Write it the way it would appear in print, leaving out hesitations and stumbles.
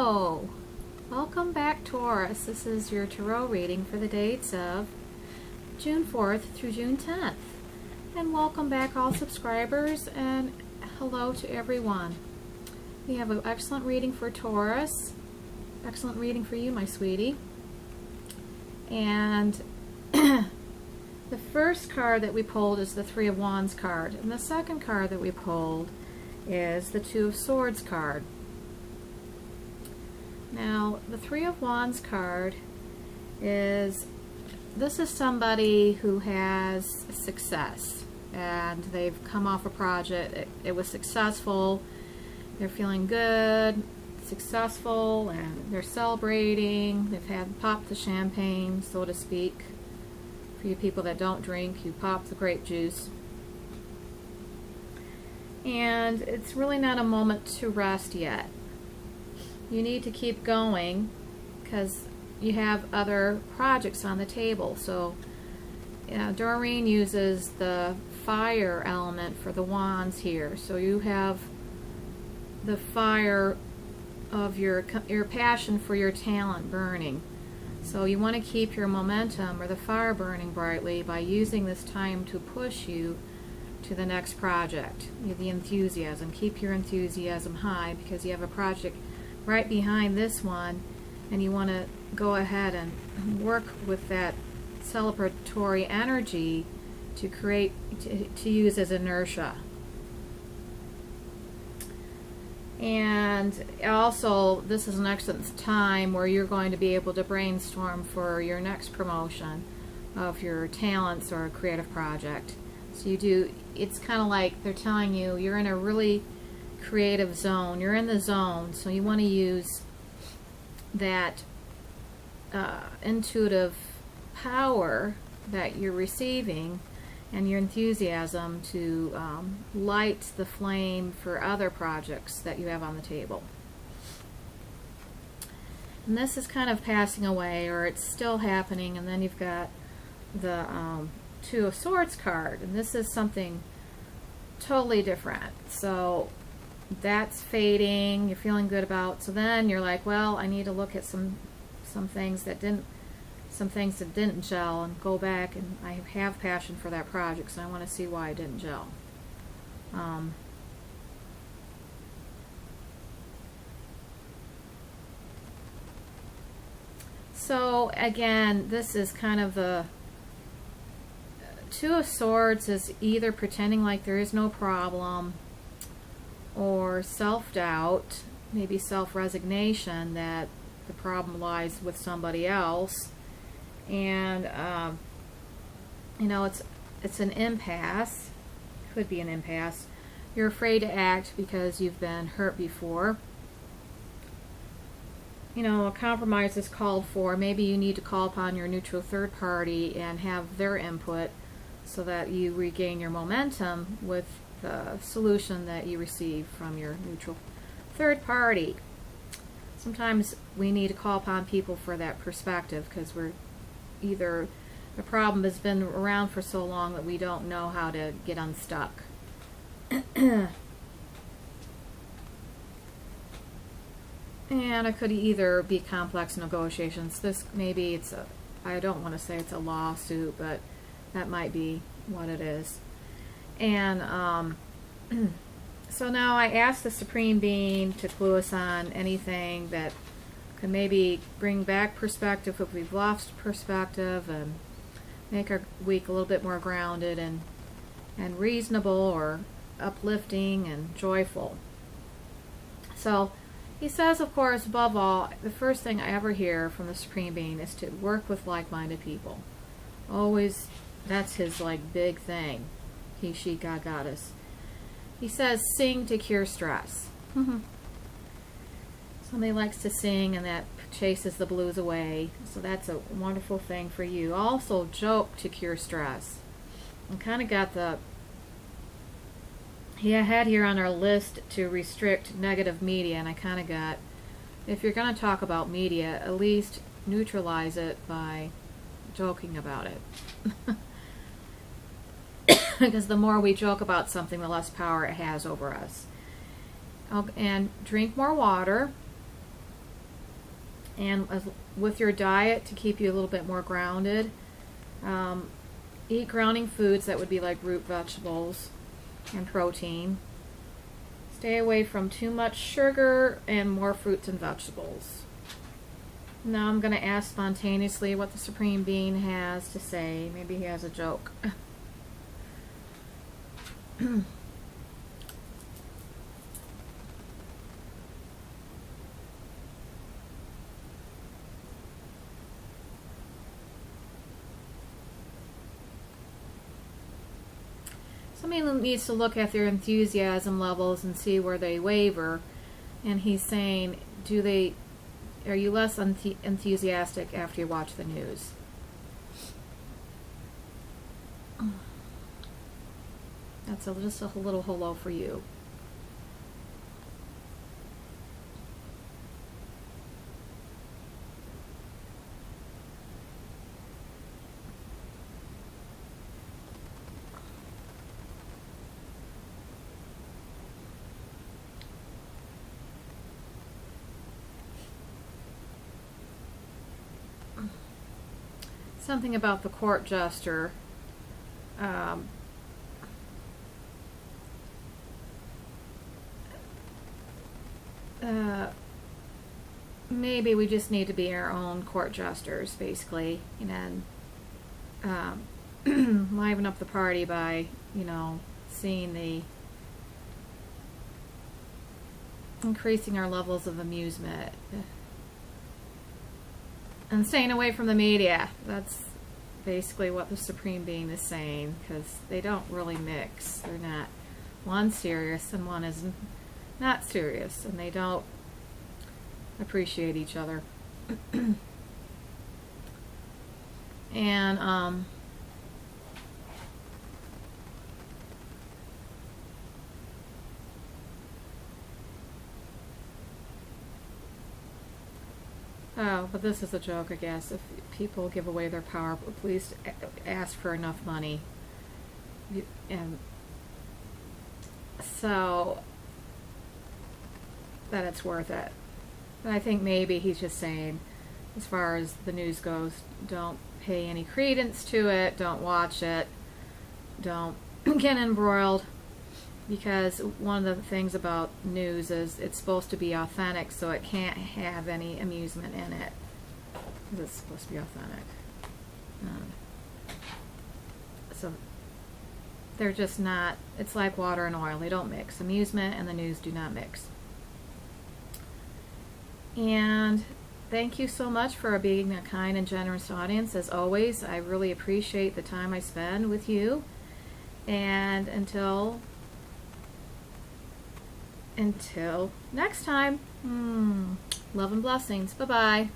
Hello! Welcome back, Taurus. This is your tarot reading for the dates of June 4th through June 10th. And welcome back, all subscribers, and hello to everyone. We have an excellent reading for Taurus. Excellent reading for you, my sweetie. And the first card that we pulled is the Three of Wands card. And the second card that we pulled is the Two of Swords card. Now, the Three of Wands card this is somebody who has success, and they've come off a project, it was successful, they're feeling good, successful, and they're celebrating, they've had popped the champagne, so to speak. For you people that don't drink, you pop the grape juice. And it's really not a moment to rest yet. You need to keep going because you have other projects on the table. So Doreen uses the fire element for the wands here. So you have the fire of your passion for your talent burning. So you want to keep your momentum or the fire burning brightly by using this time to push you to the next project. The enthusiasm. Keep your enthusiasm high because you have a project right behind this one, and you want to go ahead and work with that celebratory energy to create, to use as inertia. And also, this is an excellent time where you're going to be able to brainstorm for your next promotion of your talents or a creative project. So it's kind of like they're telling you you're in a really creative zone. You're in the zone, so you want to use that intuitive power that you're receiving and your enthusiasm to light the flame for other projects that you have on the table. And this is kind of passing away, or it's still happening, and then you've got the Two of Swords card, and this is something totally different. So that's fading, you're feeling good about, so then you're like, well, I need to look at some things that didn't gel and go back, and I have passion for that project, so I want to see why it didn't gel. So again, this is kind of the Two of Swords is either pretending like there is no problem, or self-doubt, maybe self-resignation that the problem lies with somebody else, and it's an impasse. Could be an impasse. You're afraid to act because you've been hurt before. A compromise is called for. Maybe you need to call upon your neutral third party and have their input so that you regain your momentum with the solution that you receive from your neutral third party. Sometimes we need to call upon people for that perspective because we're either the problem has been around for so long that we don't know how to get unstuck. And it could either be complex negotiations. This maybe I don't want to say it's a lawsuit, but that might be what it is. And so now I asked the Supreme Being to clue us on anything that could maybe bring back perspective if we've lost perspective, and make our week a little bit more grounded and reasonable, or uplifting and joyful. So he says, of course, above all, the first thing I ever hear from the Supreme Being is to work with like-minded people. Always, that's his big thing. He, she, God, goddess. He says, sing to cure stress. Somebody likes to sing, and that chases the blues away. So that's a wonderful thing for you. Also, joke to cure stress. And kind of got he had here on our list to restrict negative media, and I kind of got, if you're going to talk about media, at least neutralize it by joking about it. Because the more we joke about something, the less power it has over us. And drink more water. And with your diet, to keep you a little bit more grounded, eat grounding foods that would be like root vegetables and protein. Stay away from too much sugar and more fruits and vegetables. Now I'm going to ask spontaneously what the Supreme Being has to say. Maybe he has a joke. Somebody needs to look at their enthusiasm levels and see where they waver. And he's saying, are you less enthusiastic after you watch the news? That's just a little hello for you. Something about the court jester. Maybe we just need to be our own court jesters, basically, and liven up the party by, seeing increasing our levels of amusement. And staying away from the media. That's basically what the Supreme Being is saying, because they don't really mix. They're not. One's serious and one is not serious, and they don't appreciate each other. And oh, but this is a joke, I guess. If people give away their power, please ask for enough money. And so that it's worth it. But I think maybe he's just saying, as far as the news goes, don't pay any credence to it, don't watch it, don't get embroiled. Because one of the things about news is it's supposed to be authentic, so it can't have any amusement in it. Because it's supposed to be authentic. So they're just not, it's like water and oil. They don't mix. Amusement and the news do not mix. And thank you so much for being a kind and generous audience. As always, I really appreciate the time I spend with you. And until next time, love and blessings. Bye-bye.